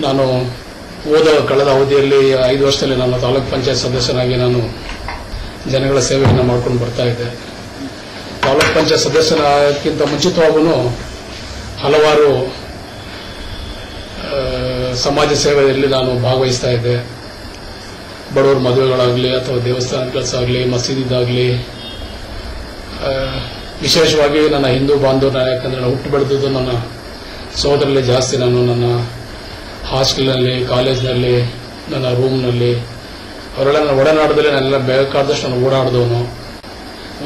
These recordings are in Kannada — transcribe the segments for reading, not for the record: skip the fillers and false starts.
ನಾನು ಕಳೆದ ಅವಧಿಯಲ್ಲಿ 5 ವರ್ಷದಲ್ಲಿ ನಾನು ತಾಲೂಕ್ ಪಂಚಾಯತ್ ಸದಸ್ಯನಾಗಿ ನಾನು ಜನಗಳ ಸೇವೆಯನ್ನು ಮಾಡ್ಕೊಂಡು ಬರ್ತಾ ಇದ್ದೆ. ತಾಲೂಕ್ ಪಂಚಾಯತ್ ಸದಸ್ಯನಕ್ಕಿಂತ ಮುಂಚಿತವಾಗೂ ಹಲವಾರು ಸಮಾಜ ಸೇವೆಯಲ್ಲಿ ನಾನು ಭಾಗವಹಿಸ್ತಾ ಇದ್ದೆ. ಬಡವರ ಮದುವೆಗಳಾಗಲಿ ಅಥವಾ ದೇವಸ್ಥಾನ ಕೆಲಸ ಆಗಲಿ, ಮಸೀದಿದಾಗಲಿ, ವಿಶೇಷವಾಗಿ ನನ್ನ ಹಿಂದೂ ಬಾಂಧವನ, ಯಾಕಂದರೆ ನಾನು ಹುಟ್ಟು ಬೆಳೆದದ್ದು ನನ್ನ ಸೋದರಲ್ಲಿ ಜಾಸ್ತಿ. ನಾನು ನನ್ನ ಹಾಸ್ಟೆಲ್ನಲ್ಲಿ, ಕಾಲೇಜ್ನಲ್ಲಿ, ನನ್ನ ರೂಮ್ನಲ್ಲಿ ಅವರೆಲ್ಲ ನನ್ನ ಒಡನಾಡದಲ್ಲಿ ನಾನೆಲ್ಲ ಬೇಕಾದಷ್ಟು ನಾನು ಓಡಾಡಿದವನು,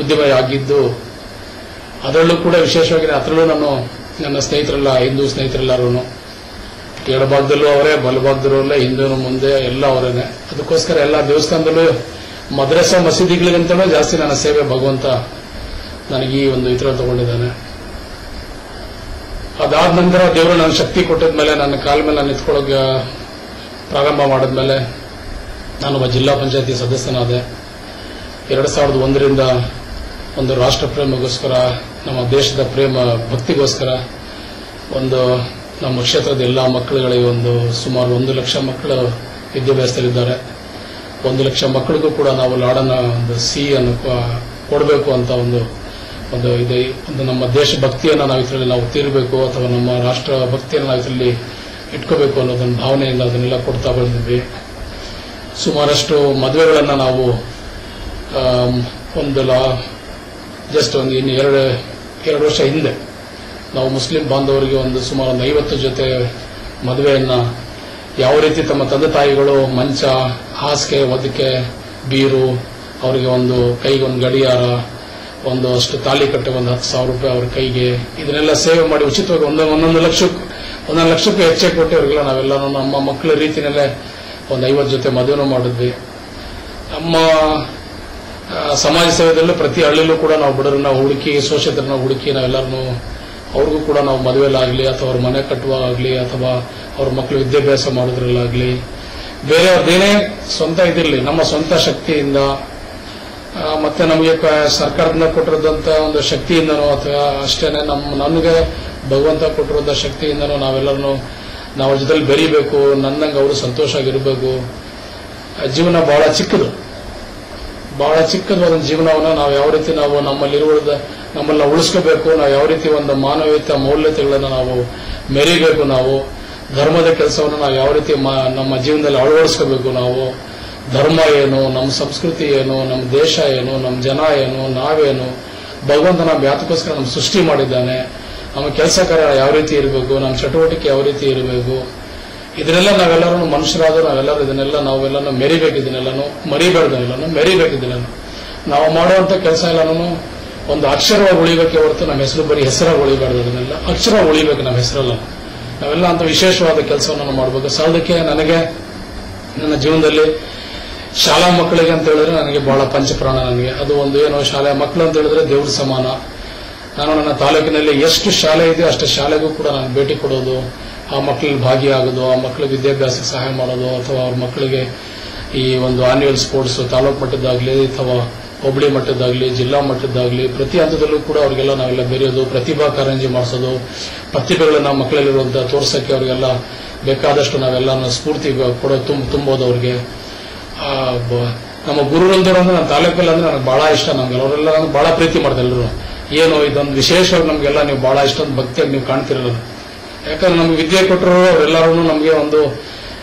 ಉದ್ಯಮ ಆಗಿದ್ದು. ಅದರಲ್ಲೂ ಕೂಡ ವಿಶೇಷವಾಗಿ ಅದರಲ್ಲೂ ನಾನು ನನ್ನ ಸ್ನೇಹಿತರೆಲ್ಲ ಹಿಂದೂ ಸ್ನೇಹಿತರೆಲ್ಲರೂ ಎಡಭಾಗದಲ್ಲೂ ಅವರೇ, ಬಲಭಾಗದಲ್ಲೂ ಅಲ್ಲೇ, ಹಿಂದೂ ಮುಂದೆ ಎಲ್ಲ ಅವರೇನೆ. ಅದಕ್ಕೋಸ್ಕರ ಎಲ್ಲ ದೇವಸ್ಥಾನದಲ್ಲೂ ಮದ್ರಸಾ ಮಸೀದಿಗಳಿಗಿಂತಲೂ ಜಾಸ್ತಿ ನನ್ನ ಸೇವೆ ಭಗವಂತ ನನಗೆ ಈ ಒಂದು ಇದರ ತಗೊಂಡಿದ್ದಾನೆ. ಅದಾದ ನಂತರ ದೇವರು ನನ್ನ ಶಕ್ತಿ ಕೊಟ್ಟಿದ್ಮೇಲೆ, ನನ್ನ ಕಾಲ ಮೇಲೆ ನಾನು ನಿಂತ್ಕೊಳ್ಳೋಕೆ ಪ್ರಾರಂಭ ಮಾಡಿದ್ಮೇಲೆ ನಾನು ಜಿಲ್ಲಾ ಪಂಚಾಯತಿ ಸದಸ್ಯನಾದೆ. 2001ರಿಂದ ಒಂದು ರಾಷ್ಟ್ರ ಪ್ರೇಮಗೋಸ್ಕರ, ನಮ್ಮ ದೇಶದ ಪ್ರೇಮ ಭಕ್ತಿಗೋಸ್ಕರ ಒಂದು ನಮ್ಮ ಕ್ಷೇತ್ರದ ಎಲ್ಲ ಮಕ್ಕಳುಗಳಿಗೆ ಸುಮಾರು 1 ಲಕ್ಷ ಮಕ್ಕಳು ವಿದ್ಯಾಭ್ಯಾಸದಲ್ಲಿದ್ದಾರೆ. 1 ಲಕ್ಷ ಮಕ್ಕಳಿಗೂ ಕೂಡ ನಾವು ಲಾಡನ್ನ ಸಿಹಿಯನ್ನು ಕೊಡಬೇಕು ಅಂತ ಒಂದು ಇದೆ. ನಮ್ಮ ದೇಶ ಭಕ್ತಿಯನ್ನು ನಾವು ಇದರಲ್ಲಿ ನಾವು ತೀರಬೇಕು, ಅಥವಾ ನಮ್ಮ ರಾಷ್ಟ್ರ ಭಕ್ತಿಯನ್ನು ನಾವು ಇದರಲ್ಲಿ ಇಟ್ಕೋಬೇಕು ಅನ್ನೋದೊಂದು ಭಾವನೆಯಿಂದ ಅದನ್ನೆಲ್ಲ ಕೊಡ್ತಾ ಬಂದಿದ್ವಿ. ಸುಮಾರಷ್ಟು ಮದುವೆಗಳನ್ನು ನಾವು ಜಸ್ಟ್ ಇನ್ನು 2 ವರ್ಷ ಹಿಂದೆ ನಾವು ಮುಸ್ಲಿಂ ಬಾಂಧವರಿಗೆ ಸುಮಾರು 50 ಜೊತೆ ಮದುವೆಯನ್ನ ಯಾವ ರೀತಿ ತಮ್ಮ ತಂದೆ ತಾಯಿಗಳು ಮಂಚ, ಹಾಸಿಗೆ, ಹೊದಿಕೆ, ಬೀರು, ಅವರಿಗೆ ಕೈಗೆ ಗಡಿಯಾರ, ಅಷ್ಟು ತಾಲಿ ಕಟ್ಟೆ, 10,000 ರೂಪಾಯಿ ಅವ್ರ ಕೈಗೆ, ಇದನ್ನೆಲ್ಲ ಸೇವೆ ಮಾಡಿ ಉಚಿತವಾಗಿ 1 ಲಕ್ಷಕ್ಕೂ ಹೆಚ್ಚೆ ಕೊಟ್ಟು ಅವರಿಗೆಲ್ಲ ನಾವೆಲ್ಲ ನಮ್ಮ ಮಕ್ಕಳ ರೀತಿಯಲ್ಲೇ 50 ಜೊತೆ ಮದುವೆನೂ ಮಾಡಿದ್ವಿ. ನಮ್ಮ ಸಮಾಜ ಸೇವೆದಲ್ಲೂ ಪ್ರತಿ ಹಳ್ಳಿಲೂ ಕೂಡ ನಾವು ಬಡವರನ್ನ ಹುಡುಕಿ, ಶೋಷಿತರನ್ನ ಹುಡುಕಿ ನಾವೆಲ್ಲರನ್ನು ಅವ್ರಿಗೂ ಕೂಡ ನಾವು ಮದುವೆಲಾಗಲಿ, ಅಥವಾ ಅವ್ರ ಮನೆ ಕಟ್ಟುವಾಗಲಿ, ಅಥವಾ ಅವ್ರ ಮಕ್ಕಳು ವಿದ್ಯಾಭ್ಯಾಸ ಮಾಡೋದ್ರಲ್ಲಾಗಲಿ, ಬೇರೆಯವ್ರದ್ದೇನೇ ಸ್ವಂತ ಇದಿರಲಿ, ನಮ್ಮ ಸ್ವಂತ ಶಕ್ತಿಯಿಂದ ಮತ್ತೆ ನಮಗೆ ಸರ್ಕಾರದಿಂದ ಕೊಟ್ಟಿರೋದಂತ ಒಂದು ಶಕ್ತಿಯಿಂದನೋ, ಅಥವಾ ಅಷ್ಟೇನೆ ನನಗೆ ಭಗವಂತ ಕೊಟ್ಟಿರೋದ ಶಕ್ತಿಯಿಂದನೋ ನಾವೆಲ್ಲರನ್ನು ನಾವು ಜೊತೆಲಿ ಬೆರೀಬೇಕು, ನನ್ನಂಗೆ ಅವರು ಸಂತೋಷ ಆಗಿರಬೇಕು. ಜೀವನ ಬಹಳ ಚಿಕ್ಕದು, ಬಹಳ ಚಿಕ್ಕದಾದ ಜೀವನವನ್ನು ನಾವು ಯಾವ ರೀತಿ ನಾವು ನಮ್ಮನ್ನ ಉಳಿಸ್ಕೋಬೇಕು, ನಾವು ಯಾವ ರೀತಿ ಒಂದು ಮಾನವೀಯತೆ ಮೌಲ್ಯತೆಗಳನ್ನು ನಾವು ಮೆರಿಬೇಕು, ನಾವು ಧರ್ಮದ ಕೆಲಸವನ್ನು ನಾವು ಯಾವ ರೀತಿ ನಮ್ಮ ಜೀವನದಲ್ಲಿ ಅಳವಡಿಸ್ಕೋಬೇಕು, ನಾವು ಧರ್ಮ ಏನು, ನಮ್ಮ ಸಂಸ್ಕೃತಿ ಏನು, ನಮ್ಮ ದೇಶ ಏನು, ನಮ್ಮ ಜನ ಏನು, ನಾವೇನು, ಭಗವಂತ ನಮ್ಮ ಯಾತಕ್ಕೋಸ್ಕರ ನಮ್ಮ ಸೃಷ್ಟಿ ಮಾಡಿದ್ದಾನೆ, ನಮ್ಮ ಕೆಲಸ ಕಾರ್ಯ ಯಾವ ರೀತಿ ಇರಬೇಕು, ನಮ್ಮ ಚಟುವಟಿಕೆ ಯಾವ ರೀತಿ ಇರಬೇಕು, ಇದನ್ನೆಲ್ಲ ನಾವೆಲ್ಲರೂ ಮನುಷ್ಯರಾದರೂ ನಾವೆಲ್ಲರೂ ಇದನ್ನೆಲ್ಲ ನಾವೆಲ್ಲನೂ ಮೆರಿಬೇಕು, ಇದನ್ನೆಲ್ಲನೂ ಮರಿಬಾರ್ದು, ಎಲ್ಲನೂ ಮೆರಿಬೇಕು. ಇದನ್ನೆಲ್ಲ ನಾವು ಮಾಡುವಂತ ಕೆಲಸ ಎಲ್ಲನೂ ಒಂದು ಅಕ್ಷರವಾಗಿ ಉಳಿಬೇಕೆ ಹೊರತು ನಮ್ಮ ಹೆಸರು ಬರೀ ಹೆಸರಾಗಿ ಉಳಿಬಾರ್ದು. ಅದನ್ನೆಲ್ಲ ಅಕ್ಷರ ಉಳಿಬೇಕು ನಮ್ಮ ಹೆಸರಲ್ಲ. ನಾವೆಲ್ಲ ಅಂತ ವಿಶೇಷವಾದ ಕೆಲಸವನ್ನು ಮಾಡಬೇಕು. ಸಾಲದಕ್ಕೆ ನನಗೆ ನನ್ನ ಜೀವನದಲ್ಲಿ ಶಾಲಾ ಮಕ್ಕಳಿಗೆ ಅಂತ ಹೇಳಿದ್ರೆ ನನಗೆ ಬಹಳ ಪಂಚಪ್ರಾಣ. ನನಗೆ ಅದು ಏನೋ ಶಾಲೆ ಮಕ್ಕಳು ಅಂತ ಹೇಳಿದ್ರೆ ದೇವ್ರ ಸಮಾನ. ನಾನು ನನ್ನ ತಾಲೂಕಿನಲ್ಲಿ ಎಷ್ಟು ಶಾಲೆ ಇದೆ ಅಷ್ಟು ಶಾಲೆಗೂ ಕೂಡ ನಾನು ಭೇಟಿ ಕೊಡೋದು, ಆ ಮಕ್ಕಳಿಗೆ ಭಾಗಿಯಾಗೋದು, ಆ ಮಕ್ಕಳಿಗೆ ವಿದ್ಯಾಭ್ಯಾಸಕ್ಕೆ ಸಹಾಯ ಮಾಡೋದು, ಅಥವಾ ಅವ್ರ ಮಕ್ಕಳಿಗೆ ಈ ಆನ್ಯುವಲ್ ಸ್ಪೋರ್ಟ್ಸ್ ತಾಲೂಕು ಮಟ್ಟದ್ದಾಗಲಿ, ಅಥವಾ ಹೋಬಳಿ ಮಟ್ಟದ್ದಾಗಲಿ, ಜಿಲ್ಲಾ ಮಟ್ಟದ್ದಾಗಲಿ, ಪ್ರತಿ ಹಂತದಲ್ಲೂ ಕೂಡ ಅವರಿಗೆಲ್ಲ ನಾವೆಲ್ಲ ಬೆರೆಯೋದು, ಪ್ರತಿಭಾ ಕಾರಂಜಿ ಮಾಡಿಸೋದು, ಪ್ರತಿಭೆಗಳನ್ನ ಮಕ್ಕಳಲ್ಲಿರುವಂತಹ ತೋರ್ಸಕ್ಕೆ ಅವರಿಗೆಲ್ಲ ಬೇಕಾದಷ್ಟು ನಾವೆಲ್ಲ ಸ್ಫೂರ್ತಿ ತುಂಬೋದು ಅವ್ರಿಗೆ. ನಮ್ಮ ಗುರುಗಳಂದ್ರೆ ನನ್ನ ತಾಲೂಕಲ್ಲಿ ಅಂದ್ರೆ ನನಗೆ ಬಹಳ ಇಷ್ಟ. ನಮ್ಗೆಲ್ಲವರೆಲ್ಲ ನನಗೆ ಬಹಳ ಪ್ರೀತಿ ಮಾಡ್ತಾರೆ ಎಲ್ಲರೂ. ಏನು ಇದೊಂದು ವಿಶೇಷವಾಗಿ ನಮಗೆಲ್ಲ ನೀವು ಬಹಳ ಇಷ್ಟೊಂದು ಭಕ್ತಿಯಾಗಿ ನೀವು ಕಾಣ್ತಿರಲ್ಲ. ಯಾಕಂದ್ರೆ ನಮ್ಗೆ ವಿದ್ಯೆ ಕೊಟ್ಟರು ಅವರೆಲ್ಲರೂ ನಮಗೆ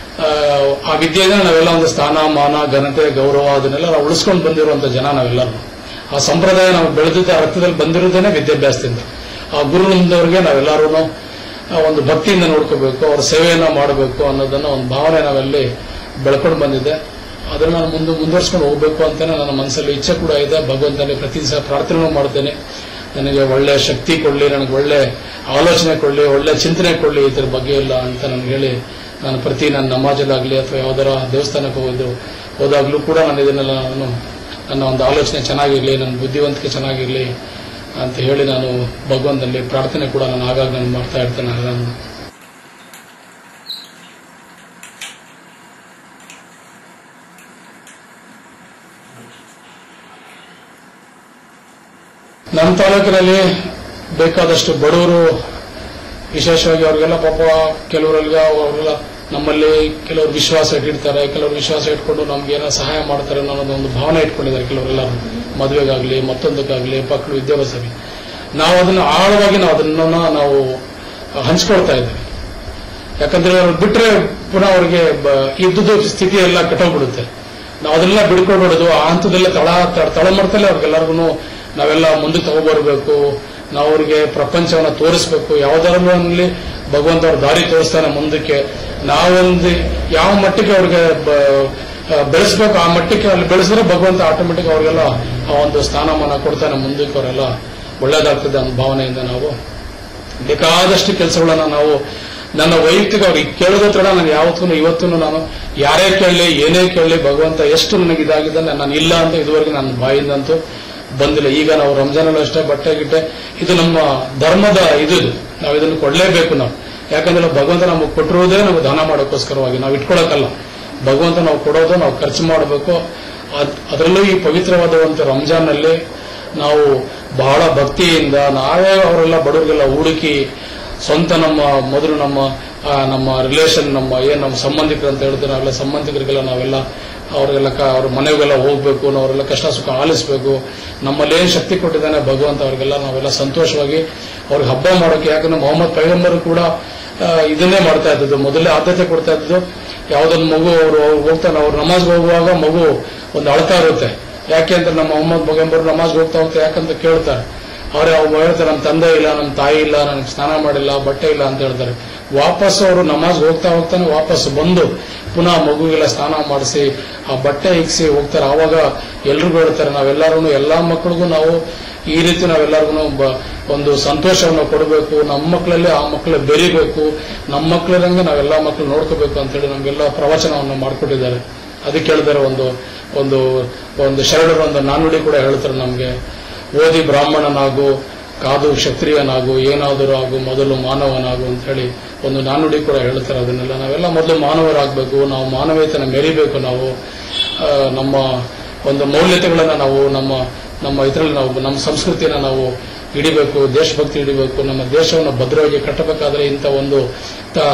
ಆ ವಿದ್ಯೆಯಿಂದ ನಾವೆಲ್ಲ ಒಂದು ಸ್ಥಾನ, ಮಾನ, ಘನತೆ, ಗೌರವ ಅದನ್ನೆಲ್ಲ ನಾವು ಉಳಿಸ್ಕೊಂಡು ಬಂದಿರುವಂತ ಜನ ನಾವೆಲ್ಲರೂ. ಆ ಸಂಪ್ರದಾಯ ನಾವು ಬೆಳೆದಿದ್ದ ರಕ್ತದಲ್ಲಿ ಬಂದಿರೋದೇನೆ ವಿದ್ಯಾಭ್ಯಾಸದಿಂದ. ಆ ಗುರುವಿನವರಿಗೆ ನಾವೆಲ್ಲರೂ ಒಂದು ಭಕ್ತಿಯಿಂದ ನೋಡ್ಕೋಬೇಕು, ಅವರ ಸೇವೆಯನ್ನ ಮಾಡಬೇಕು ಅನ್ನೋದನ್ನ ಒಂದು ಭಾವನೆ ನಾವೆಲ್ಲಿ ಬೆಳ್ಕೊಂಡು ಬಂದಿದ್ದೆ. ಅದನ್ನ ನಾನು ಮುಂದುವರ್ಸ್ಕೊಂಡು ಹೋಗ್ಬೇಕು ಅಂತಾನೆ ನನ್ನ ಮನಸ್ಸಲ್ಲಿ ಇಚ್ಛೆ ಕೂಡ ಇದೆ. ಭಗವಂತನಿಗೆ ಪ್ರತಿ ದಿವಸ ಪ್ರಾರ್ಥನೆ ಮಾಡ್ತೇನೆ, ನನಗೆ ಒಳ್ಳೆ ಶಕ್ತಿ ಕೊಡ್ಲಿ, ನನಗೆ ಒಳ್ಳೆ ಆಲೋಚನೆ ಕೊಡ್ಲಿ, ಒಳ್ಳೆ ಚಿಂತನೆ ಕೊಡ್ಲಿ ಇದ್ರ ಬಗ್ಗೆ ಇಲ್ಲ ಅಂತ ನನಗೆ ಹೇಳಿ, ನಾನು ಪ್ರತಿ ನನ್ನ ನಮಾಜಲ್ಲಾಗಲಿ ಅಥವಾ ಯಾವ್ದಾರ ದೇವಸ್ಥಾನಕ್ಕೆ ಹೋದಾಗ್ಲೂ ಕೂಡ ನಾನು ಇದನ್ನೆಲ್ಲ ನನ್ನ ಒಂದು ಆಲೋಚನೆ ಚೆನ್ನಾಗಿರ್ಲಿ, ನನ್ನ ಬುದ್ಧಿವಂತಿಕೆ ಚೆನ್ನಾಗಿರ್ಲಿ ಅಂತ ಹೇಳಿ ನಾನು ಭಗವಂತನಲ್ಲಿ ಪ್ರಾರ್ಥನೆ ಕೂಡ ನಾನು ಆಗಾಗ ನಾನು ಮಾಡ್ತಾ ಇರ್ತೇನೆ. ನಮ್ಮ ತಾಲೂಕಿನಲ್ಲಿ ಬೇಕಾದಷ್ಟು ಬಡವರು, ವಿಶೇಷವಾಗಿ ಅವ್ರಿಗೆಲ್ಲ ಪಾಪ ಕೆಲವರೆಲ್ಲ ಅವರೆಲ್ಲ ನಮ್ಮಲ್ಲಿ ಕೆಲವರು ವಿಶ್ವಾಸ ಇಟ್ಟಿರ್ತಾರೆ, ಕೆಲವರು ವಿಶ್ವಾಸ ಇಟ್ಕೊಂಡು ನಮ್ಗೆ ಏನೋ ಸಹಾಯ ಮಾಡ್ತಾರೆ ಅನ್ನೋದು ಒಂದು ಭಾವನೆ ಇಟ್ಕೊಂಡಿದ್ದಾರೆ ಕೆಲವರೆಲ್ಲ, ಮದುವೆಗಾಗ್ಲಿ ಮತ್ತೊಂದಕ್ಕಾಗ್ಲಿ ಮಕ್ಕಳು ವಿದ್ಯಾಭ್ಯಾಸಕ್ಕೆ. ನಾವು ಅದನ್ನು ಆಳವಾಗಿ ನಾವು ಹಂಚ್ಕೊಳ್ತಾ ಇದ್ದೇವೆ. ಯಾಕಂದ್ರೆ ಅವ್ರು ಬಿಟ್ರೆ ಪುನಃ ಅವ್ರಿಗೆ ಇದ್ದುದು ಸ್ಥಿತಿ ಎಲ್ಲ ಕೆಟ್ಟೋಗ್ಬಿಡುತ್ತೆ. ನಾವು ಅದನ್ನೆಲ್ಲ ಬಿಡ್ಕೊಳ್ಬಿಡೋದು, ಆ ಹಂತದಲ್ಲೇ ತಳಮಟ್ಟದಲ್ಲೇ ಅವ್ರಿಗೆಲ್ಲರಿಗೂ ನಾವೆಲ್ಲ ಮುಂದಕ್ಕೆ ತಗೋಬರ್ಬೇಕು. ನಾವು ಅವ್ರಿಗೆ ಪ್ರಪಂಚವನ್ನ ತೋರಿಸ್ಬೇಕು. ಯಾವುದರಲ್ಲಿ ಭಗವಂತ ಅವ್ರ ದಾರಿ ತೋರಿಸ್ತಾನೆ ಮುಂದಕ್ಕೆ. ನಾವೊಂದು ಯಾವ ಮಟ್ಟಿಗೆ ಅವ್ರಿಗೆ ಬೆಳೆಸ್ಬೇಕು ಆ ಮಟ್ಟಿಗೆ ಅಲ್ಲಿ ಬೆಳೆಸಿದ್ರೆ ಭಗವಂತ ಆಟೋಮೆಟಿಕ್ ಅವ್ರಿಗೆಲ್ಲ ಆ ಒಂದು ಸ್ಥಾನಮಾನ ಕೊಡ್ತಾನೆ. ಮುಂದಕ್ಕೆ ಅವರೆಲ್ಲ ಒಳ್ಳೇದಾಗ್ತದೆ ಅನ್ನೋ ಭಾವನೆಯಿಂದ ನಾವು ಬೇಕಾದಷ್ಟು ಕೆಲಸಗಳನ್ನ ನಾವು ನನ್ನ ವೈಯಕ್ತಿಕ ಅವ್ರಿಗೆ ಕೇಳೋದ ತಡ ನಾನು ಯಾವತ್ತೂ ಇವತ್ತೂ ನಾನು ಯಾರೇ ಕೇಳಲಿ ಏನೇ ಕೇಳಲಿ ಭಗವಂತ ಎಷ್ಟು ನನಗೆ ಇದಾಗಿದ್ದಾನೆ ನಾನು ಇಲ್ಲ ಅಂತ ಇದುವರೆಗೆ ನನ್ನ ಬಾಯಿಂದಂತೂ ಬಂದಿಲ್ಲ. ಈಗ ನಾವು ರಂಜಾನಲ್ಲೂ ಅಷ್ಟೇ ಬಟ್ಟೆ ಗಿಟ್ಟೆ ಇದು ನಮ್ಮ ಧರ್ಮದ ಇದು ನಾವು ಇದನ್ನು ಕೊಡಲೇಬೇಕು ನಾವು. ಯಾಕಂದ್ರೆ ಭಗವಂತ ನಮಗೆ ಕೊಟ್ಟಿರುವುದೇ ನಾವು ದಾನ ಮಾಡೋಕ್ಕೋಸ್ಕರವಾಗಿ, ನಾವು ಇಟ್ಕೊಳಕ್ಕಲ್ಲ. ಭಗವಂತ ನಾವು ಕೊಡೋದು ನಾವು ಖರ್ಚು ಮಾಡಬೇಕು. ಅದರಲ್ಲೂ ಈ ಪವಿತ್ರವಾದಂಥ ರಂಜಾನ್ನಲ್ಲಿ ನಾವು ಬಹಳ ಭಕ್ತಿಯಿಂದ ನಾವೇ ಅವರೆಲ್ಲ ಬಡವರಿಗೆಲ್ಲ ಹುಡುಕಿ ಸ್ವಂತ ಮೊದಲು ನಮ್ಮ ರಿಲೇಷನ್ ನಮ್ಮ ಸಂಬಂಧಿಕರು ಅಂತ ಹೇಳಿದ್ರೆ ನಾವೆಲ್ಲ ಸಂಬಂಧಿಕರಿಗೆಲ್ಲ ನಾವೆಲ್ಲ ಅವರಿಗೆಲ್ಲ ಅವ್ರ ಮನೆಗೆಲ್ಲ ಹೋಗ್ಬೇಕು, ಅವರೆಲ್ಲ ಕಷ್ಟ ಸುಖ ಆಲಿಸಬೇಕು. ನಮ್ಮಲ್ಲಿ ಏನ್ ಶಕ್ತಿ ಕೊಟ್ಟಿದ್ದಾನೆ ಭಗವಂತ ಅವ್ರಿಗೆಲ್ಲ ನಾವೆಲ್ಲ ಸಂತೋಷವಾಗಿ ಅವ್ರಿಗೆ ಹಬ್ಬ ಮಾಡೋಕೆ. ಯಾಕಂದ್ರೆ ಮೊಹಮ್ಮದ್ ಪೈಗಂಬರ್ ಕೂಡ ಇದನ್ನೇ ಮಾಡ್ತಾ ಇದ್ದದ್ದು, ಮೊದಲೇ ಆದ್ಯತೆ ಕೊಡ್ತಾ ಇದ್ದದ್ದು. ಯಾವುದೊಂದು ಮಗು ಅವ್ರು ಹೋಗ್ತಾನೆ, ಅವ್ರು ನಮಾಜ್ಗೆ ಹೋಗುವಾಗ ಮಗು ಒಂದು ಅಳ್ತಾ ಇರುತ್ತೆ. ಯಾಕೆ ಅಂತ ನಮ್ಮ ಮೊಹಮ್ಮದ್ ಪೈಗಂಬರ್ ನಮಾಜ್ಗೆ ಹೋಗ್ತಾ ಯಾಕಂತ ಕೇಳ್ತಾರೆ. ಅವ್ರು ಹೇಳ್ತಾರೆ ನಮ್ಮ ತಂದೆ ಇಲ್ಲ, ನಮ್ಮ ತಾಯಿ ಇಲ್ಲ, ನನಗೆ ಸ್ನಾನ ಮಾಡಿಲ್ಲ, ಬಟ್ಟೆ ಇಲ್ಲ ಅಂತ ಹೇಳ್ತಾರೆ. ವಾಪಸ್ ಅವರು ನಮಾಜ್ಗೆ ಹೋಗ್ತಾನೆ ವಾಪಸ್ ಬಂದು ಪುನಃ ಮಗುಗೆಲ್ಲ ಸ್ನಾನ ಮಾಡಿಸಿ ಆ ಬಟ್ಟೆ ಇಕ್ಸಿ ಹೋಗ್ತಾರೆ. ಆವಾಗ ಎಲ್ರಿಗೂ ಹೇಳ್ತಾರೆ ನಾವೆಲ್ಲರೂ ಎಲ್ಲಾ ಮಕ್ಕಳಿಗೂ ನಾವು ಈ ರೀತಿ ನಾವೆಲ್ಲರಿಗೂ ಒಂದು ಸಂತೋಷವನ್ನು ಕೊಡಬೇಕು. ನಮ್ಮ ಮಕ್ಕಳಲ್ಲಿ ಆ ಮಕ್ಕಳು ಬೆರಿಬೇಕು, ನಮ್ಮ ಮಕ್ಕಳಂಗೆ ನಾವೆಲ್ಲಾ ಮಕ್ಕಳು ನೋಡ್ಕೋಬೇಕು ಅಂತೇಳಿ ನಮಗೆಲ್ಲ ಪ್ರವಚನವನ್ನು ಮಾಡಿಕೊಟ್ಟಿದ್ದಾರೆ. ಅದಕ್ಕೆ ಹೇಳಿದ್ದಾರೆ ಒಂದು ಶರಣರ ಒಂದು ನಾನುಡಿ ಕೂಡ ಹೇಳ್ತಾರೆ ನಮ್ಗೆ, ಓದಿ ಬ್ರಾಹ್ಮಣನಾಗು, ಕಾದು ಕ್ಷತ್ರಿಯನಾಗು, ಏನಾದರೂ ಆಗು, ಮೊದಲು ಮಾನವನಾಗು ಅಂತ ಹೇಳಿ ಒಂದು ನಾನುಡಿ ಕೂಡ ಹೇಳ್ತಾರೆ. ಅದನ್ನೆಲ್ಲ ನಾವೆಲ್ಲ ಮೊದಲು ಮಾನವರಾಗಬೇಕು, ನಾವು ಮಾನವೀಯತೆನ ಮೆರಿಬೇಕು. ನಾವು ನಮ್ಮ ಒಂದು ಮೌಲ್ಯತೆಗಳನ್ನ ನಾವು ನಮ್ಮ ಇದರಲ್ಲಿ ನಾವು ನಮ್ಮ ಸಂಸ್ಕೃತಿಯನ್ನ ನಾವು ಹಿಡಿಬೇಕು, ದೇಶಭಕ್ತಿ ಹಿಡಿಬೇಕು. ನಮ್ಮ ದೇಶವನ್ನು ಭದ್ರವಾಗಿ ಕಟ್ಟಬೇಕಾದ್ರೆ ಇಂಥ ಒಂದು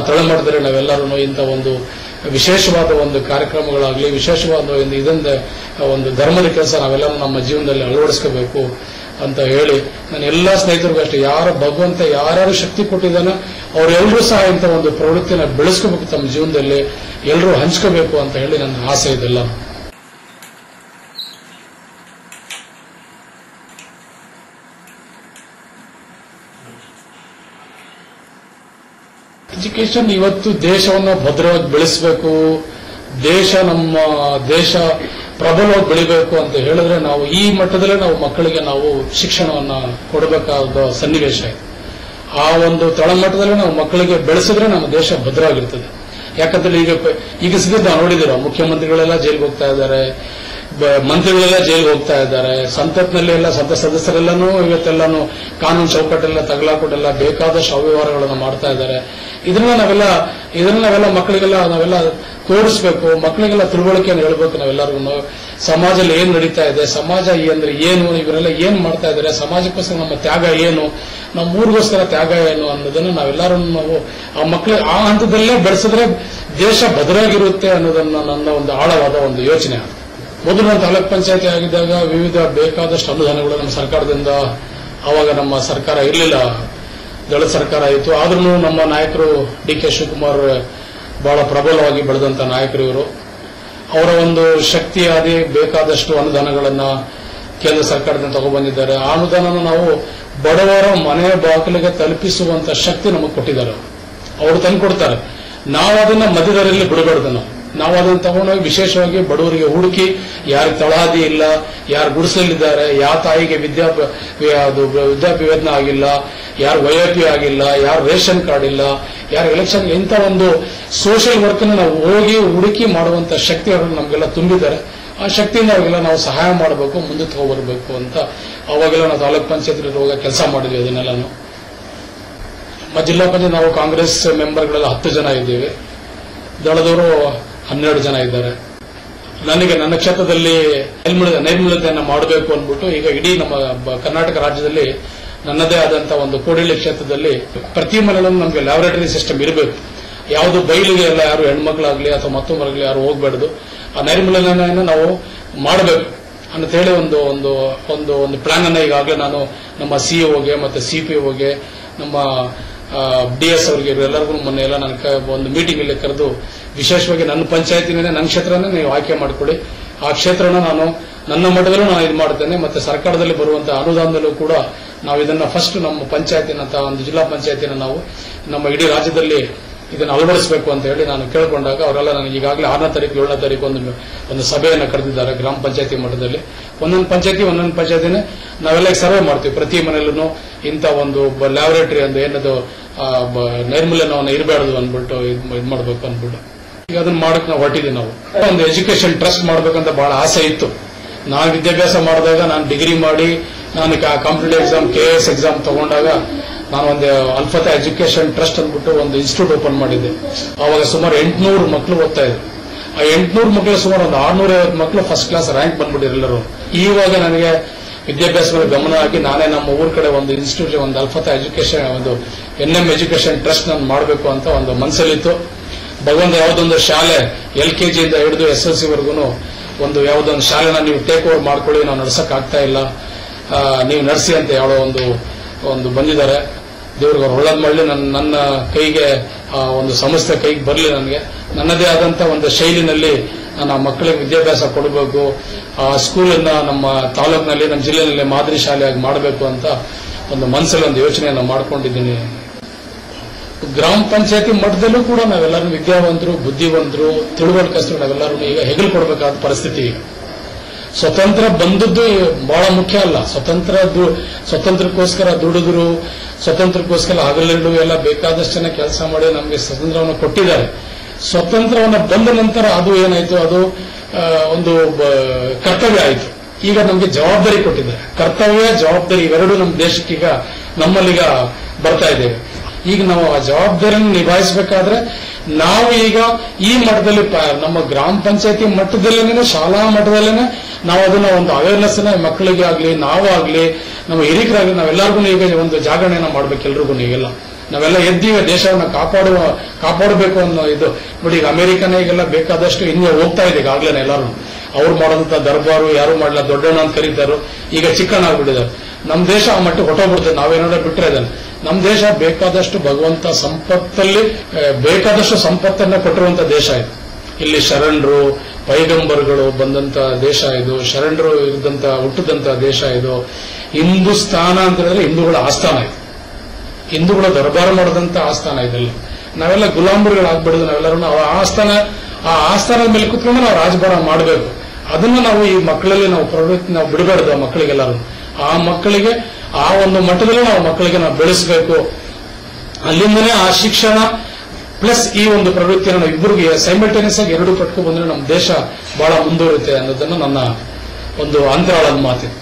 ತಳಮಟ್ಟದಲ್ಲಿ ನಾವೆಲ್ಲರೂ ಇಂಥ ಒಂದು ವಿಶೇಷವಾದ ಒಂದು ಕಾರ್ಯಕ್ರಮಗಳಾಗಲಿ, ವಿಶೇಷವಾದ ಒಂದು ಧರ್ಮದ ಕೆಲಸ ನಾವೆಲ್ಲರೂ ನಮ್ಮ ಜೀವನದಲ್ಲಿ ಅಳವಡಿಸ್ಕೋಬೇಕು ಅಂತ ಹೇಳಿ ನಾನು ಎಲ್ಲಾ ಸ್ನೇಹಿತರಿಗೂ ಅಷ್ಟೇ, ಭಗವಂತ ಯಾರ್ಯಾರು ಶಕ್ತಿ ಕೊಟ್ಟಿದ್ದಾನೆ ಅವರೆಲ್ಲರೂ ಸಹ ಇಂಥ ಒಂದು ಪ್ರವೃತ್ತಿನ ಬೆಳೆಸ್ಕೋಬೇಕು, ತಮ್ಮ ಜೀವನದಲ್ಲಿ ಎಲ್ಲರೂ ಹಂಚ್ಕೋಬೇಕು ಅಂತ ಹೇಳಿ ನನ್ನ ಆಸೆ ಇದೆಲ್ಲ. ಎಜುಕೇಶನ್ ಇವತ್ತು ದೇಶವನ್ನು ಭದ್ರವಾಗಿ ಬೆಳೆಸಬೇಕು, ನಮ್ಮ ದೇಶ ಪ್ರಬಲವಾಗಿ ಬೆಳಿಬೇಕು ಅಂತ ಹೇಳಿದ್ರೆ ನಾವು ಈ ಮಟ್ಟದಲ್ಲೇ ನಾವು ಮಕ್ಕಳಿಗೆ ನಾವು ಶಿಕ್ಷಣವನ್ನ ಕೊಡಬೇಕಾದ ಸನ್ನಿವೇಶ ಇದೆ. ಆ ಒಂದು ತಳಮಟ್ಟದಲ್ಲಿ ನಾವು ಮಕ್ಕಳಿಗೆ ಬೆಳೆಸಿದ್ರೆ ನಮ್ಮ ದೇಶ ಭದ್ರವಾಗಿರ್ತದೆ. ಯಾಕಂದ್ರೆ ಈಗ ಸಿದ್ಧ ನೋಡಿದಿರ ಮುಖ್ಯಮಂತ್ರಿಗಳೆಲ್ಲ ಜೈಲಿಗೆ ಹೋಗ್ತಾ ಇದ್ದಾರೆ, ಮಂತ್ರಿಗಳೆಲ್ಲ ಜೈಲಿಗೆ ಹೋಗ್ತಾ ಇದ್ದಾರೆ, ಸಂಸತ್ನಲ್ಲಿ ಎಲ್ಲ ಸದಸ್ಯರೆಲ್ಲನೂ ಇವತ್ತೆಲ್ಲಾನು ಕಾನೂನು ಚೌಕಟ್ಟೆಲ್ಲ ತಗಲಾಕೊಟ್ಟೆಲ್ಲ ಬೇಕಾದಷ್ಟು ಅವ್ಯವಹಾರಗಳನ್ನು ಮಾಡ್ತಾ ಇದ್ದಾರೆ. ಇದನ್ನ ನಾವೆಲ್ಲ ಮಕ್ಕಳಿಗೆಲ್ಲ ನಾವೆಲ್ಲ ತೋರಿಸ್ಬೇಕು, ಮಕ್ಕಳಿಗೆಲ್ಲ ತಿಳುವಳಿಕೆಯನ್ನು ಹೇಳ್ಬೇಕು. ನಾವೆಲ್ಲರಿಗೂ ಸಮಾಜದಲ್ಲಿ ಏನ್ ನಡೀತಾ ಇದೆ, ಸಮಾಜ ಅಂದ್ರೆ ಏನು, ಇವರೆಲ್ಲ ಏನ್ ಮಾಡ್ತಾ ಇದ್ದಾರೆ, ಸಮಾಜಕ್ಕೋಸ್ಕರ ನಮ್ಮ ತ್ಯಾಗ ಏನು, ನಮ್ಮ ಊರಿಗೋಸ್ಕರ ತ್ಯಾಗ ಏನು ಅನ್ನೋದನ್ನ ನಾವೆಲ್ಲರೂ ನಾವು ಆ ಮಕ್ಕಳು ಆ ಹಂತದಲ್ಲೇ ಬೆಳೆಸಿದ್ರೆ ದೇಶ ಭದ್ರವಾಗಿರುತ್ತೆ ಅನ್ನೋದನ್ನ ನನ್ನ ಒಂದು ಆಳವಾದ ಒಂದು ಯೋಚನೆ. ಮೊದಲು ನಾನು ತಾಲೂಕ್ ಪಂಚಾಯತಿ ಆಗಿದ್ದಾಗ ವಿವಿಧ ಬೇಕಾದಷ್ಟು ಅನುದಾನಗಳು ನಮ್ಮ ಸರ್ಕಾರದಿಂದ, ಆವಾಗ ನಮ್ಮ ಸರ್ಕಾರ ಇರಲಿಲ್ಲ, ದಳದ ಸರ್ಕಾರ ಆಯಿತು. ಆದ್ರೂ ನಮ್ಮ ನಾಯಕರು DK ಶಿವಕುಮಾರ್ ಬಹಳ ಪ್ರಬಲವಾಗಿ ಬೆಳೆದಂತ ನಾಯಕರು ಇವರು. ಅವರ ಒಂದು ಶಕ್ತಿ ಆದಿ ಬೇಕಾದಷ್ಟು ಅನುದಾನಗಳನ್ನ ಕೇಂದ್ರ ಸರ್ಕಾರದಿಂದ ತಗೊಬಂದಿದ್ದಾರೆ. ಆ ಅನುದಾನನ ನಾವು ಬಡವರ ಮನೆ ಬಾಗಿಲಿಗೆ ತಲುಪಿಸುವಂತ ಶಕ್ತಿ ನಮಗೆ ಕೊಟ್ಟಿದ್ದಾರೆ. ಅವರು ತಂದುಕೊಡ್ತಾರೆ, ನಾವು ಅದನ್ನ ಮಧ್ಯದಲ್ಲಿ ಬಿಡಬಾರ್ದು. ನಾವು ಅದನ್ನು ತಗೊಂಡೋಗಿ ವಿಶೇಷವಾಗಿ ಬಡವರಿಗೆ ಹುಡುಕಿ, ಯಾರು ತಳಹದಿ ಇಲ್ಲ, ಯಾರು ಗುಡಿಸಲಿದ್ದಾರೆ, ಯಾವ ತಾಯಿಗೆ ವಿದ್ಯಾಭ್ಯವೇತನ ಆಗಿಲ್ಲ, ಯಾರು ವೈಐಪಿ ಆಗಿಲ್ಲ, ಯಾರು ರೇಷನ್ ಕಾರ್ಡ್ ಇಲ್ಲ, ಯಾರು ಎಲೆಕ್ಷನ್, ಇಂಥ ಒಂದು ಸೋಷಿಯಲ್ ವರ್ಕ್ ನಾವು ಹೋಗಿ ಹುಡುಕಿ ಮಾಡುವಂತ ಶಕ್ತಿ ಅವರು ನಮಗೆಲ್ಲ ತುಂಬಿದ್ದಾರೆ. ಆ ಶಕ್ತಿಯಿಂದ ಅವ್ರಿಗೆಲ್ಲ ನಾವು ಸಹಾಯ ಮಾಡಬೇಕು, ಮುಂದೆ ತಗೋಬರ್ಬೇಕು ಅಂತ ಅವಾಗೆಲ್ಲ ನಾವು ತಾಲೂಕ್ ಪಂಚಾಯತ್ ಇರುವಾಗ ಕೆಲಸ ಮಾಡಿದ್ವಿ. ಅದನ್ನೆಲ್ಲ ನಮ್ಮ ಜಿಲ್ಲಾ ಪಂಚಾಯತ್ ನಾವು ಕಾಂಗ್ರೆಸ್ ಮೆಂಬರ್ಗಳೆಲ್ಲ 10 ಜನ ಇದ್ದೀವಿ, ದಳದವರು 12 ಜನ ಇದ್ದಾರೆ. ನನಗೆ ನನ್ನ ಕ್ಷೇತ್ರದಲ್ಲಿ ನೈರ್ಮಲ್ಯತೆಯನ್ನು ಮಾಡಬೇಕು ಅಂದ್ಬಿಟ್ಟು ಈಗ ಇಡೀ ನಮ್ಮ ಕರ್ನಾಟಕ ರಾಜ್ಯದಲ್ಲಿ ನನ್ನದೇ ಆದಂತಹ ಒಂದು ಕೋಡಿಹಳ್ಳಿ ಕ್ಷೇತ್ರದಲ್ಲಿ ಪ್ರತಿ ಮನೆಯಲ್ಲೂ ನಮಗೆ ಲ್ಯಾಬೊರೇಟರಿ ಸಿಸ್ಟಮ್ ಇರಬೇಕು. ಯಾವುದು ಬಯಲಿಗೆ ಎಲ್ಲ ಯಾರು ಹೆಣ್ಮಕ್ಳಾಗ್ಲಿ ಅಥವಾ ಮತ್ತೊಬ್ಬರಾಗ್ಲಿ ಯಾರು ಹೋಗ್ಬಾರ್ದು. ಆ ನೈರ್ಮಲ್ಯನ ನಾವು ಮಾಡಬೇಕು ಅಂತ ಹೇಳಿ ಒಂದು ಒಂದು ಒಂದು ಒಂದು ಪ್ಲಾನ್ ಅನ್ನ ಈಗಾಗಲೇ ನಾನು ನಮ್ಮ ಸಿಇಒಗೆ ಮತ್ತೆ ಸಿಪಿಒಗೆ ನಮ್ಮ DS ಅವರಿಗೆ ಎಲ್ಲರಿಗೂ ಮೊನ್ನೆ ಎಲ್ಲ ನಾನು ಒಂದು ಮೀಟಿಂಗ್ ಇಲ್ಲಿ ಕರೆದು ವಿಶೇಷವಾಗಿ ನನ್ನ ಪಂಚಾಯತಿನೇ ನನ್ನ ಕ್ಷೇತ್ರನೇ ನೀವು ಆಯ್ಕೆ ಮಾಡಿಕೊಡಿ, ಆ ಕ್ಷೇತ್ರನ ನಾನು ನನ್ನ ಮಟ್ಟದಲ್ಲೂ ನಾನು ಇದು ಮಾಡ್ತೇನೆ. ಮತ್ತೆ ಸರ್ಕಾರದಲ್ಲಿ ಬರುವಂತಹ ಅನುದಾನದಲ್ಲೂ ಕೂಡ ನಾವು ಇದನ್ನ ಫಸ್ಟ್ ನಮ್ಮ ಪಂಚಾಯತಿನ ಒಂದು ಜಿಲ್ಲಾ ಪಂಚಾಯತಿನ ನಾವು ನಮ್ಮ ಇಡೀ ರಾಜ್ಯದಲ್ಲಿ ಇದನ್ನು ಅಳವಡಿಸಬೇಕು ಅಂತ ಹೇಳಿ ನಾನು ಕೇಳ್ಕೊಂಡಾಗ ಅವರೆಲ್ಲ ನನಗೆ ಈಗಾಗಲೇ 6ನೇ ತಾರೀಕು 7ನೇ ತಾರೀಕು ಒಂದು ಸಭೆಯನ್ನು ಕರೆದಿದ್ದಾರೆ ಗ್ರಾಮ ಪಂಚಾಯತಿ ಮಟ್ಟದಲ್ಲಿ. ಒಂದೊಂದು ಪಂಚಾಯತಿನೇ ನಾವೆಲ್ಲ ಸರ್ವೆ ಮಾಡ್ತೀವಿ. ಪ್ರತಿ ಮನೆಯಲ್ಲೂ ಇಂಥ ಒಂದು ಲ್ಯಾಬೊರೇಟರಿ ಅಂದ್ರೆ ಏನದು ನೈರ್ಮಲ್ಯವನ್ನು ಇರಬಾರ್ದು ಅಂದ್ಬಿಟ್ಟು ಇದು ಮಾಡಬೇಕು ಅಂದ್ಬಿಟ್ಟು ಈಗ ಅದನ್ನ ಮಾಡಕ್ ನಾವು ಹೊರಟಿದ್ದೀವಿ. ನಾವು ಒಂದು ಎಜುಕೇಶನ್ ಟ್ರಸ್ಟ್ ಮಾಡ್ಬೇಕಂತ ಬಹಳ ಆಸೆ ಇತ್ತು. ನಾನು ವಿದ್ಯಾಭ್ಯಾಸ ಮಾಡಿದಾಗ ನಾನು ಡಿಗ್ರಿ ಮಾಡಿ ನಾನು ಕಾಂಪಿಟೇಟಿವ್ ಎಕ್ಸಾಮ್ KS ಎಕ್ಸಾಮ್ ತಗೊಂಡಾಗ ನಾನು ಒಂದು ಅಲ್ಫತಾ ಎಜುಕೇಶನ್ ಟ್ರಸ್ಟ್ ಅಂದ್ಬಿಟ್ಟು ಒಂದು ಇನ್ಸ್ಟಿಟ್ಯೂಟ್ ಓಪನ್ ಮಾಡಿದ್ದೆ. ಆವಾಗ ಸುಮಾರು 800 ಮಕ್ಕಳು ಓದ್ತಾ ಇದ್ರು. ಆ 800 ಮಕ್ಕಳು ಸುಮಾರು ಒಂದು 650 ಮಕ್ಕಳು ಫಸ್ಟ್ ಕ್ಲಾಸ್ ರ್ಯಾಂಕ್ ಬಂದ್ಬಿಟ್ಟಿದ್ರು ಎಲ್ಲರೂ. ಇವಾಗ ನನಗೆ ವಿದ್ಯಾಭ್ಯಾಸ ಮೇಲೆ ಗಮನ ಹಾಕಿ ನಾನೇ ನಮ್ಮ ಊರ್ ಕಡೆ ಒಂದು ಇನ್ಸ್ಟಿಟ್ಯೂಟ್ ಒಂದು ಅಲ್ಫತಾ ಎಜುಕೇಶನ್ ಒಂದು NM ಎಜುಕೇಶನ್ ಟ್ರಸ್ಟ್ ನಾನು ಮಾಡಬೇಕು ಅಂತ ಒಂದು ಮನಸ್ಸಲ್ಲಿತ್ತು. ಭಗವಂತ ಯಾವುದೊಂದು ಶಾಲೆ LKG ಇಂದ ಹಿಡಿದು SSLC ವರೆಗೂ ಒಂದು ಯಾವುದೊಂದು ಶಾಲೆನ ನೀವು ಟೇಕ್ ಓವರ್ ಮಾಡ್ಕೊಳ್ಳಿ, ನಾವು ನಡ್ಸಕ್ ಆಗ್ತಾ ಇಲ್ಲ, ನೀವು ನಡೆಸಿ ಅಂತ ಹೇಳೋ ಒಂದು ಬಂದಿದ್ದಾರೆ. ದೇವ್ರಿಗೆ ಅವ್ರು ಒಳ್ಳೇದು ಮಾಡಲಿ. ನನ್ನ ಕೈಗೆ ಒಂದು ಸಂಸ್ಥೆ ಕೈಗೆ ಬರಲಿ. ನನಗೆ ನನ್ನದೇ ಆದಂತ ಒಂದು ಶೈಲಿನಲ್ಲಿ ನಾನು ಆ ಮಕ್ಕಳಿಗೆ ವಿದ್ಯಾಭ್ಯಾಸ ಕೊಡಬೇಕು. ಆ ಸ್ಕೂಲನ್ನ ನಮ್ಮ ತಾಲೂಕಿನಲ್ಲಿ ನಮ್ಮ ಜಿಲ್ಲೆಯಲ್ಲಿ ಮಾದರಿ ಶಾಲೆಯಾಗಿ ಮಾಡಬೇಕು ಅಂತ ಒಂದು ಮನಸ್ಸಲ್ಲಿ ಒಂದು ಯೋಚನೆಯನ್ನು ಮಾಡ್ಕೊಂಡಿದ್ದೀನಿ. ಗ್ರಾಮ ಪಂಚಾಯತಿ ಮಟ್ಟದಲ್ಲೂ ಕೂಡ ನಾವೆಲ್ಲರೂ ವಿದ್ಯಾವಂತರು, ಬುದ್ಧಿವಂತರು, ತಿಳುವಳಿಕಸ್ತರು ನಾವೆಲ್ಲರೂ ಈಗ ಹೆಗಲು ಕೊಡಬೇಕಾದ ಪರಿಸ್ಥಿತಿ. ಈಗ ಸ್ವತಂತ್ರ ಬಂದದ್ದು ಬಹಳ ಮುಖ್ಯ ಅಲ್ಲ. ಸ್ವತಂತ್ರಕ್ಕೋಸ್ಕರ ದುಡಿದ್ರು, ಸ್ವತಂತ್ರಕ್ಕೋಸ್ಕರ ಹಗಲಿರುಳು ಎಲ್ಲ ಬೇಕಾದಷ್ಟು ಜನ ಕೆಲಸ ಮಾಡಿ ನಮಗೆ ಸ್ವತಂತ್ರವನ್ನು ಕೊಟ್ಟಿದ್ದಾರೆ. ಸ್ವತಂತ್ರವನ್ನು ಬಂದ ನಂತರ ಅದು ಏನಾಯ್ತು, ಅದು ಒಂದು ಕರ್ತವ್ಯ ಆಯಿತು. ಈಗ ನಮಗೆ ಜವಾಬ್ದಾರಿ ಕೊಟ್ಟಿದ್ದಾರೆ. ಕರ್ತವ್ಯ ಜವಾಬ್ದಾರಿ ಇವೆರಡು ನಮ್ಮ ದೇಶಕ್ಕೀಗ ನಮ್ಮಲ್ಲೀಗ ಬರ್ತಾ ಇದ್ದೇವೆ. ಈಗ ನಾವು ಆ ಜವಾಬ್ದಾರಿಯನ್ನು ನಿಭಾಯಿಸಬೇಕಾದ್ರೆ ನಾವು ಈಗ ಈ ಮಟ್ಟದಲ್ಲಿ ನಮ್ಮ ಗ್ರಾಮ ಪಂಚಾಯತಿ ಮಟ್ಟದಲ್ಲೇನೆ ಶಾಲಾ ಮಟ್ಟದಲ್ಲೇನೆ ನಾವು ಅದನ್ನ ಒಂದು ಅವೇರ್ನೆಸ್ ಮಕ್ಕಳಿಗೆ ಆಗ್ಲಿ ನಾವಾಗ್ಲಿ ನಮ್ಮ ಹಿರಿಕರಾಗ್ಲಿ ನಾವೆಲ್ಲರಿಗೂ ಈಗ ಒಂದು ಜಾಗರಣೆಯನ್ನ ಮಾಡ್ಬೇಕು. ಎಲ್ರಿಗೂ ಈಗೆಲ್ಲ ನಾವೆಲ್ಲ ಎದ್ದೀವಿ ದೇಶವನ್ನು ಕಾಪಾಡಬೇಕು ಅನ್ನೋ ಇದು ನೋಡಿ. ಈಗ ಅಮೆರಿಕನೇ ಈಗೆಲ್ಲ ಬೇಕಾದಷ್ಟು ಹಿಂದೆ ಹೋಗ್ತಾ ಇದೆ ಈಗಾಗ್ಲೇನೆ. ಎಲ್ಲರೂ ಅವ್ರು ಮಾಡೋದಂತ ದರ್ಬಾರು ಯಾರು ಮಾಡಲ್ಲ, ದೊಡ್ಡಣ್ಣ ಅಂತ ಕರೀತಾರೋ, ಈಗ ಚಿಕ್ಕಣ್ಣ ಆಗ್ಬಿಟ್ಟಿದ್ದಾರೆ. ನಮ್ಮ ದೇಶ ಆ ಮಟ್ಟಿಗೆ ಹೊಟ್ಟೋಗ್ಬಿಡ್ತದೆ. ನಾವೇನಾದ್ರೂ ಬಿಟ್ಟರೆ ಇದನ್ನು ನಮ್ಮ ದೇಶ ಬೇಕಾದಷ್ಟು ಭಗವಂತ ಸಂಪತ್ತಲ್ಲಿ ಬೇಕಾದಷ್ಟು ಸಂಪತ್ತನ್ನ ಕೊಟ್ಟಿರುವಂತ ದೇಶ ಇದು. ಇಲ್ಲಿ ಶರಣರು ಪೈಗಂಬರ್ಗಳು ಬಂದಂತ ದೇಶ ಇದು. ಶರಣರು ಇದ್ದಂತ ಹುಟ್ಟಿದಂತ ದೇಶ ಇದು. ಹಿಂದೂಸ್ತಾನ ಅಂತ ಹೇಳಿದ್ರೆ ಹಿಂದೂಗಳ ಆಸ್ಥಾನ ಇದು. ಹಿಂದೂಗಳ ದರ್ಬಾರ ಮಾಡಿದಂತ ಆಸ್ಥಾನ ಇದೆಲ್ಲ. ನಾವೆಲ್ಲ ಗುಲಾಮರುಗಳಾಗ್ಬಿಡುದು. ನಾವೆಲ್ಲರೂ ಆ ಆಸ್ಥಾನದ ಮೇಲೆ ಕುತ್ಕೊಂಡು ನಾವು ರಾಜಭಾರ ಮಾಡಬೇಕು. ಅದನ್ನ ನಾವು ಈ ಮಕ್ಕಳಲ್ಲಿ ನಾವು ಪ್ರವೃತ್ತಿ ನಾವು ಬಿಡಬಾರ್ದು. ಆ ಮಕ್ಕಳಿಗೆಲ್ಲರೂ ಆ ಮಕ್ಕಳಿಗೆ ಆ ಒಂದು ಮಟ್ಟದಲ್ಲಿ ನಾವು ಮಕ್ಕಳಿಗೆ ನಾವು ಬೆಳೆಸಬೇಕು. ಅಲ್ಲಿಂದನೇ ಆ ಶಿಕ್ಷಣ ಪ್ಲಸ್ ಈ ಒಂದು ಪ್ರವೃತ್ತಿಯನ್ನು ನಾವು ಇಬ್ಬರಿಗೆ ಸೈಮಲ್ಟೇನಿಯಸ್ ಆಗಿ ಎರಡು ಪಟ್ಕೊಂಡು ಬಂದ್ರೆ ನಮ್ಮ ದೇಶ ಬಹಳ ಮುಂದುವರುತ್ತೆ ಅನ್ನೋದನ್ನ ನನ್ನ ಒಂದು ಅಂತರಾಳದ ಮಾತಿದೆ.